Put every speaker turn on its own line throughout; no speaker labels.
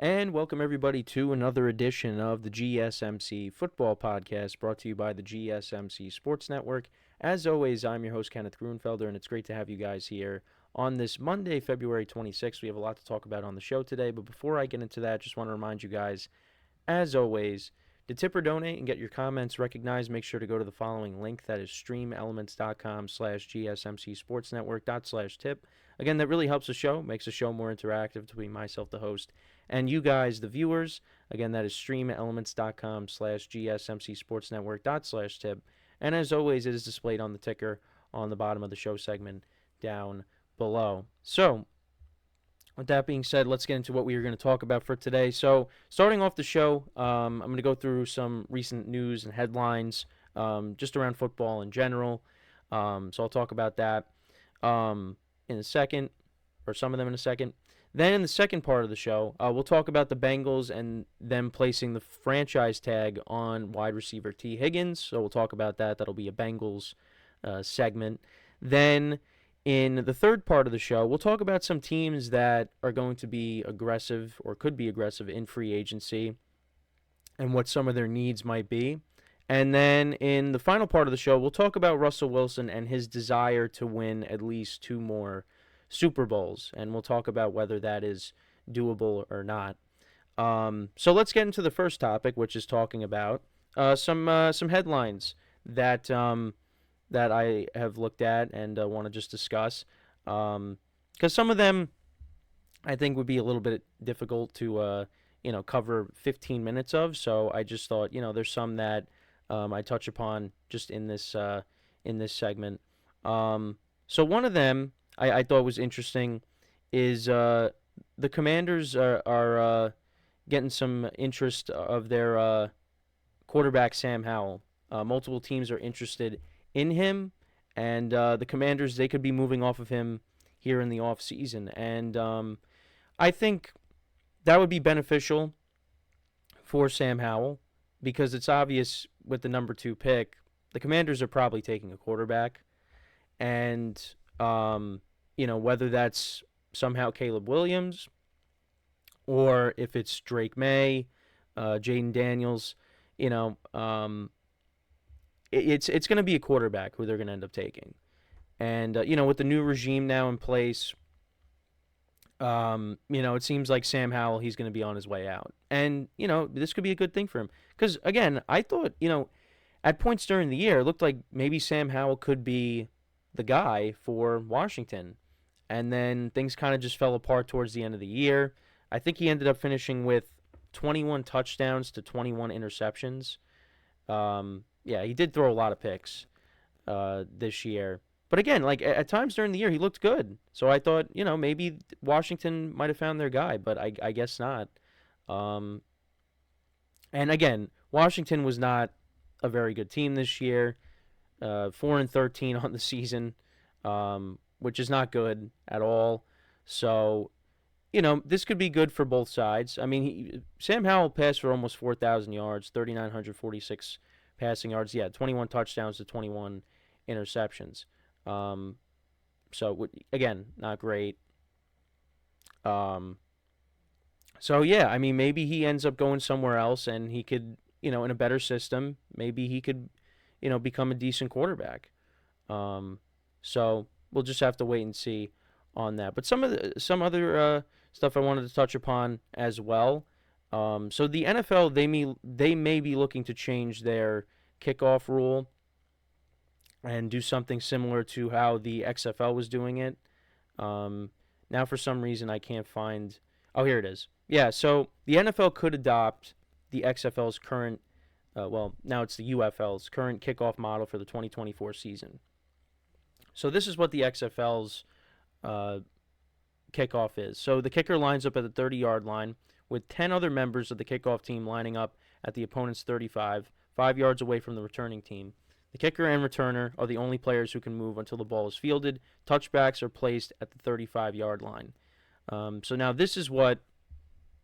And welcome everybody to another edition of the GSMC Football Podcast brought to you by the GSMC Sports Network. As always, I'm your host, Kenneth Grunfelder, and it's great to have you guys here on this Monday, February 26th. We have a lot to talk about on the show today, but before I get into that, just want to remind you guys, as always, to tip or donate and get your comments recognized, make sure to go to the following link. That is streamelements.com/gsmcsportsnetwork./tip. Again, that really helps the show, makes the show more interactive between myself, the host, and you guys, the viewers. Again, that is streamelements.com/gsmcsportsnetwork./tip. And as always, it is displayed on the ticker on the bottom of the show segment down below. So, with that being said, let's get into what we are going to talk about for today. So, starting off the show, I'm going to go through some recent news and headlines just around football in general. So, I'll talk about that in a second, or some of them in a second. Then in the second part of the show, we'll talk about the Bengals and them placing the franchise tag on wide receiver T. Higgins. So we'll talk about that. That'll be a Bengals segment. Then in the third part of the show, we'll talk about some teams that are going to be aggressive or could be aggressive in free agency and what some of their needs might be. And then in the final part of the show, we'll talk about Russell Wilson and his desire to win at least 2 more Super Bowls, and we'll talk about whether that is doable or not. So let's get into the first topic, which is talking about some headlines that that I have looked at and want to just discuss, because some of them I think would be a little bit difficult to cover 15 minutes of. So I just thought there's some that I touch upon just in this segment. So one of them I thought was interesting is the Commanders are getting some interest of their quarterback Sam Howell. Multiple teams are interested in him, and the Commanders, they could be moving off of him here in the offseason. And I think that would be beneficial for Sam Howell because it's obvious with the number 2 pick, the Commanders are probably taking a quarterback. And whether that's somehow Caleb Williams or if it's Drake May, Jaden Daniels, it's going to be a quarterback who they're going to end up taking. And, with the new regime now in place, it seems like Sam Howell, he's going to be on his way out. And, this could be a good thing for him. Because, again, I thought, at points during the year, it looked like maybe Sam Howell could be the guy for Washington. And then things kind of just fell apart towards the end of the year. I think he ended up finishing with 21 touchdowns to 21 interceptions. He did throw a lot of picks this year. But again, like at times during the year, he looked good. So I thought, maybe Washington might have found their guy, but I guess not. And again, Washington was not a very good team this year. 4-13 on the season, which is not good at all. So, this could be good for both sides. I mean, Sam Howell passed for almost 4,000 yards, 3,946 passing yards. Yeah, 21 touchdowns to 21 interceptions. So, again, not great. Maybe he ends up going somewhere else and he could, in a better system, maybe he could become a decent quarterback. So we'll just have to wait and see on that. But some other stuff I wanted to touch upon as well. So the NFL, they may be looking to change their kickoff rule and do something similar to how the XFL was doing it. Now for some reason I can't find. Oh, here it is. Yeah. So the NFL could adopt the XFL's current. Now it's the UFL's current kickoff model for the 2024 season. So this is what the XFL's kickoff is. So the kicker lines up at the 30-yard line with 10 other members of the kickoff team lining up at the opponent's 35, 5 yards away from the returning team. The kicker and returner are the only players who can move until the ball is fielded. Touchbacks are placed at the 35-yard line. So now this is what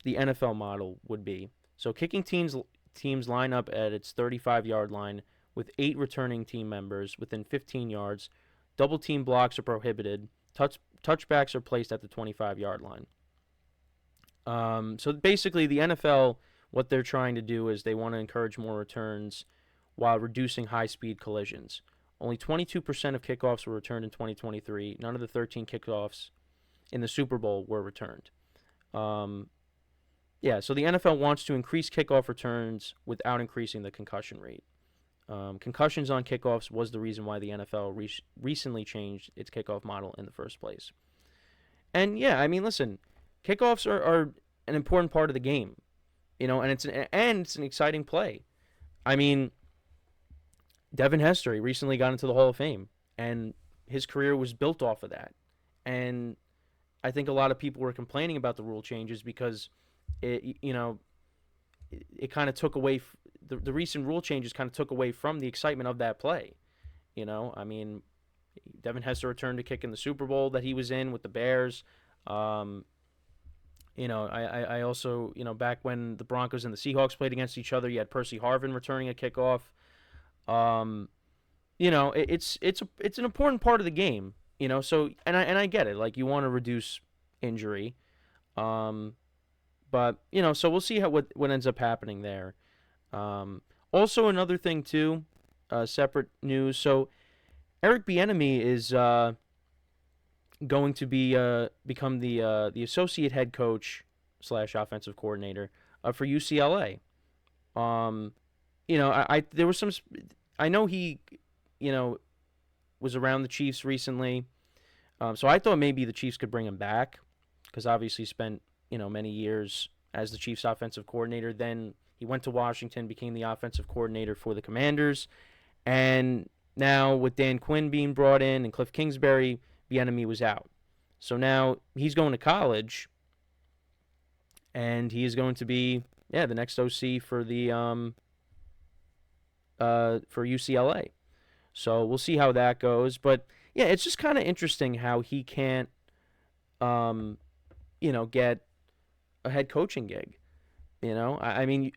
the NFL model would be. So kicking teams line up at its 35-yard line with 8 returning team members within 15 yards. Double team blocks are prohibited. Touchbacks are placed at the 25-yard line. So basically, the NFL, what they're trying to do is they want to encourage more returns while reducing high-speed collisions. Only 22% of kickoffs were returned in 2023. None of the 13 kickoffs in the Super Bowl were returned. So the NFL wants to increase kickoff returns without increasing the concussion rate. Concussions on kickoffs was the reason why the NFL recently changed its kickoff model in the first place. And yeah, I mean, listen, kickoffs are an important part of the game, and it's an exciting play. I mean, Devin Hester, he recently got into the Hall of Fame, and his career was built off of that. And I think a lot of people were complaining about the rule changes because it kind of took away the recent rule changes kind of took away from the excitement of that play. I mean, Devin Hester returned to kick in the Super Bowl that he was in with the Bears. I also, back when the Broncos and the Seahawks played against each other, you had Percy Harvin returning a kickoff. It's an important part of the game, so I get it. Like, you want to reduce injury. But so we'll see what ends up happening there. Also another thing too, separate news. So Eric Bieniemy is going to become the associate head coach / offensive coordinator for UCLA. There was some. I know he, was around the Chiefs recently. So I thought maybe the Chiefs could bring him back because obviously he spent many years as the Chiefs offensive coordinator. Then he went to Washington, became the offensive coordinator for the Commanders, and now with Dan Quinn being brought in and Cliff Kingsbury, Bieniemy was out. So now he's going to college, and he is going to be the next OC for the for UCLA. So we'll see how that goes. But yeah, it's just kind of interesting how he can't get a head coaching gig. I mean,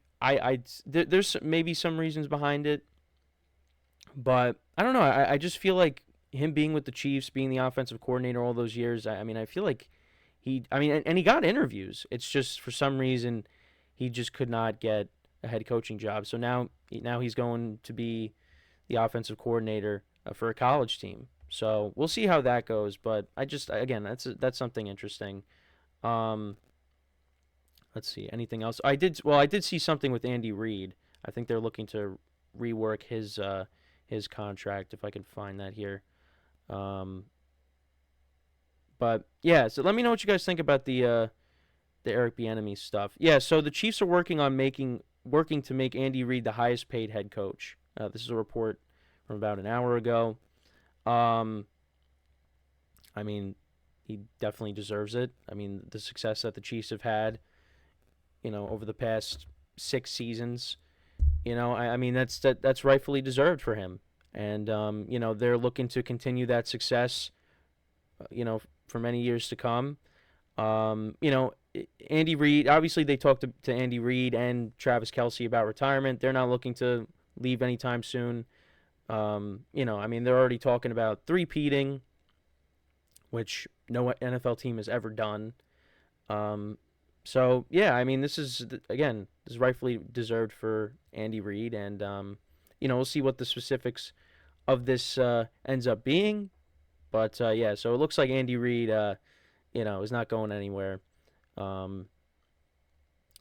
there's maybe some reasons behind it, but I don't know. I just feel like him being with the Chiefs, being the offensive coordinator all those years, I feel like he got interviews. It's just for some reason he just could not get a head coaching job. So now he's going to be the offensive coordinator for a college team. So we'll see how that goes. But that's something interesting. Let's see, anything else? I did see something with Andy Reid. I think they're looking to rework his contract, if I can find that here. But yeah, so let me know what you guys think about the Eric Bieniemy stuff. Yeah, so the Chiefs are working to make Andy Reid the highest paid head coach. This is a report from about an hour ago. I mean, he definitely deserves it. I mean, the success that the Chiefs have had, over the past 6 seasons, I mean that's rightfully deserved for him. And they're looking to continue that success, for many years to come. Andy Reid, obviously they talked to Andy Reid and Travis Kelce about retirement. They're not looking to leave anytime soon. I mean, they're already talking about three-peating, which no NFL team has ever done. So yeah, I mean, this is rightfully deserved for Andy Reid, and we'll see what the specifics of this ends up being. But so it looks like Andy Reid, is not going anywhere. And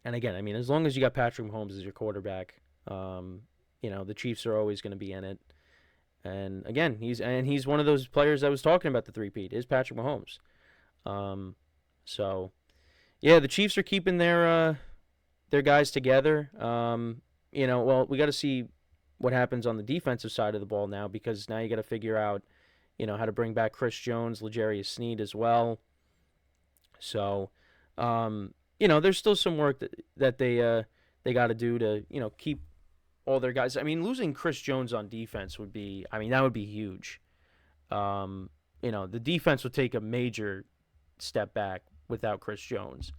again, I mean, as long as you got Patrick Mahomes as your quarterback, the Chiefs are always going to be in it. And again, he's one of those players I was talking about, the three-peat, is Patrick Mahomes. So yeah, the Chiefs are keeping their guys together. We got to see what happens on the defensive side of the ball now, because now you got to figure out, how to bring back Chris Jones, L'Jarius Sneed as well. So, there's still some work that they got to do to, keep all their guys. I mean, losing Chris Jones on defense would be huge. The defense would take a major step back without Chris Jones.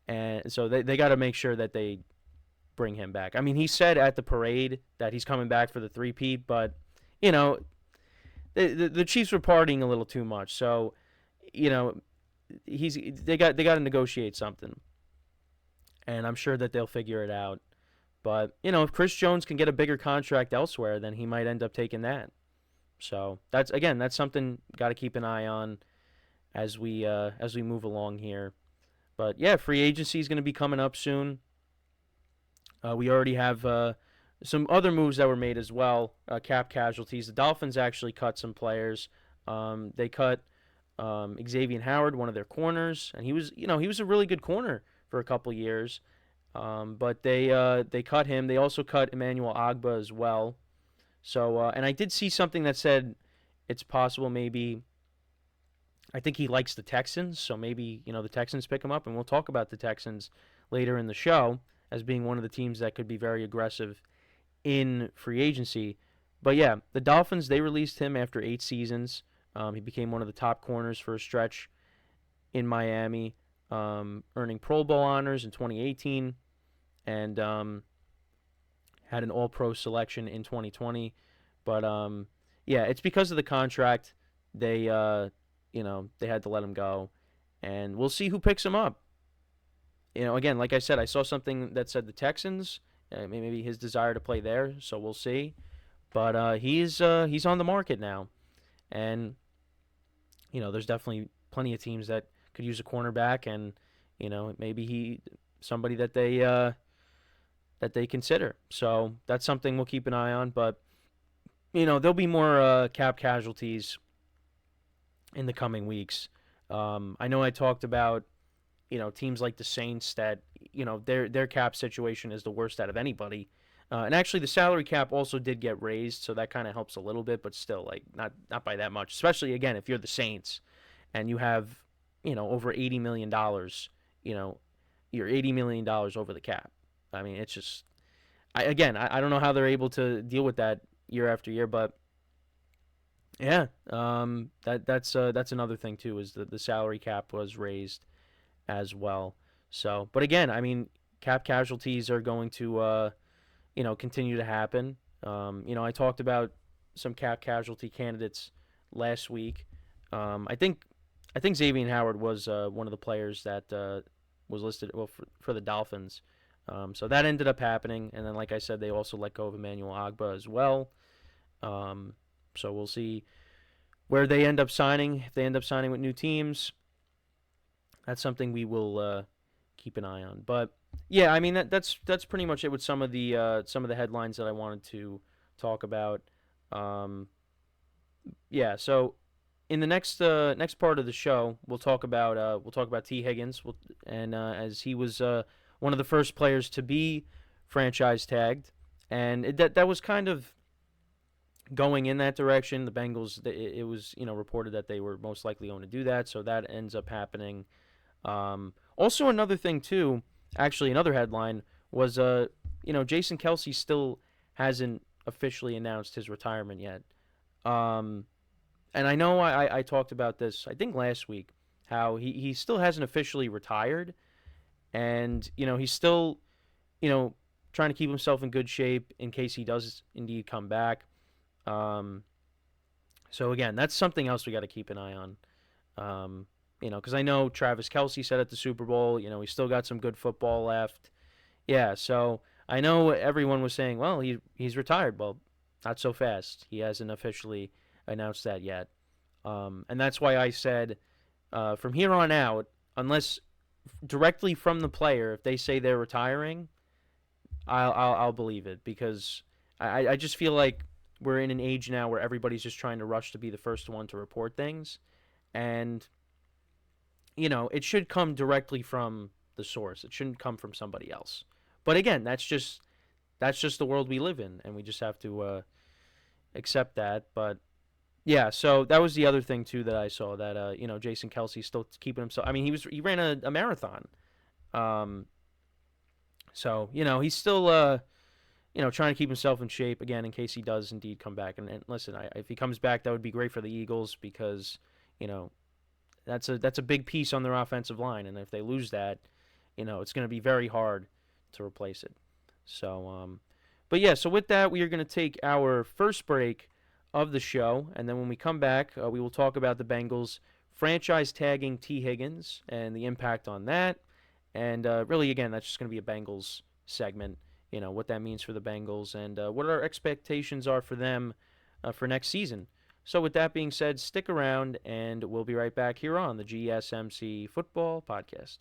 And so they got to make sure that they bring him back. I mean, he said at the parade that he's coming back for the three-peat, but, the Chiefs were partying a little too much. So, they got to negotiate something. and I'm sure that they'll figure it out. But, if Chris Jones can get a bigger contract elsewhere, then he might end up taking that. So that's something got to keep an eye on as we move along here. But yeah, free agency is going to be coming up soon. We already have some other moves that were made as well. Cap casualties. The Dolphins actually cut some players. They cut Xavier Howard, one of their corners, and he was a really good corner for a couple years. But they cut him. They also cut Emmanuel Agba as well. So and I did see something that said it's possible maybe. I think he likes the Texans, so maybe the Texans pick him up, and we'll talk about the Texans later in the show as being one of the teams that could be very aggressive in free agency. But yeah, the Dolphins, they released him after 8 seasons. He became one of the top corners for a stretch in Miami, earning Pro Bowl honors in 2018 and had an All-Pro selection in 2020. But yeah, it's because of the contract. They they had to let him go, and we'll see who picks him up. Again, like I said, I saw something that said the Texans, maybe his desire to play there, so we'll see. But he's on the market now, and there's definitely plenty of teams that could use a cornerback, and maybe somebody that they consider. So that's something we'll keep an eye on. But there'll be more cap casualties in the coming weeks. I know I talked about teams like the Saints that their cap situation is the worst out of anybody. And actually, the salary cap also did get raised, so that kind of helps a little bit, but still, like not by that much. Especially again, if you're the Saints and you have over $80 million, you're $80 million over the cap. I mean, it's just I don't know how they're able to deal with that year after year, but yeah, that's another thing too, is that the salary cap was raised as well. So, but again, I mean, cap casualties are going to continue to happen. I talked about some cap casualty candidates last week. I think Xavier Howard was one of the players that was listed for the Dolphins. So that ended up happening, and then like I said, they also let go of Emmanuel Agba as well. So we'll see where they end up signing. If they end up signing with new teams, that's something we will keep an eye on. But yeah, I mean that's pretty much it with some of the headlines that I wanted to talk about. Yeah, so in the next part of the show, we'll talk about T. Higgins, as he was one of the first players to be franchise tagged, and that was kind of going in that direction. The Bengals, it was reported that they were most likely going to do that, so that ends up happening. Also, another thing too, actually, another headline was Jason Kelce still hasn't officially announced his retirement yet. And I know I talked about this, I think last week, how he still hasn't officially retired, and he's still trying to keep himself in good shape in case he does indeed come back. So again, that's something else we got to keep an eye on. Because I know Travis Kelce said at the Super Bowl, he's still got some good football left. Yeah, so I know everyone was saying, well, he's retired. Well, not so fast. He hasn't officially announced that yet. And that's why I said, from here on out, unless directly from the player, if they say they're retiring, I'll believe it, because I just feel like we're in an age now where everybody's just trying to rush to be the first one to report things, and it should come directly from the source. It shouldn't come from somebody else. But again, that's just the world we live in, and we just have to accept that. But yeah, so that was the other thing too that I saw, that Jason Kelce's still keeping himself. I mean, he ran a marathon, so he's still trying to keep himself in shape again in case he does indeed come back. And listen, if he comes back, that would be great for the Eagles, because that's a big piece on their offensive line, and if they lose that, it's going to be very hard to replace it. So, but yeah, so with that, we are going to take our first break of the show, and then when we come back, we will talk about the Bengals franchise tagging T. Higgins and the impact on that, And really, again, that's just going to be a Bengals segment. What that means for the Bengals and what our expectations are for them for next season. So with that being said, stick around, and we'll be right back here on the GSMC Football Podcast.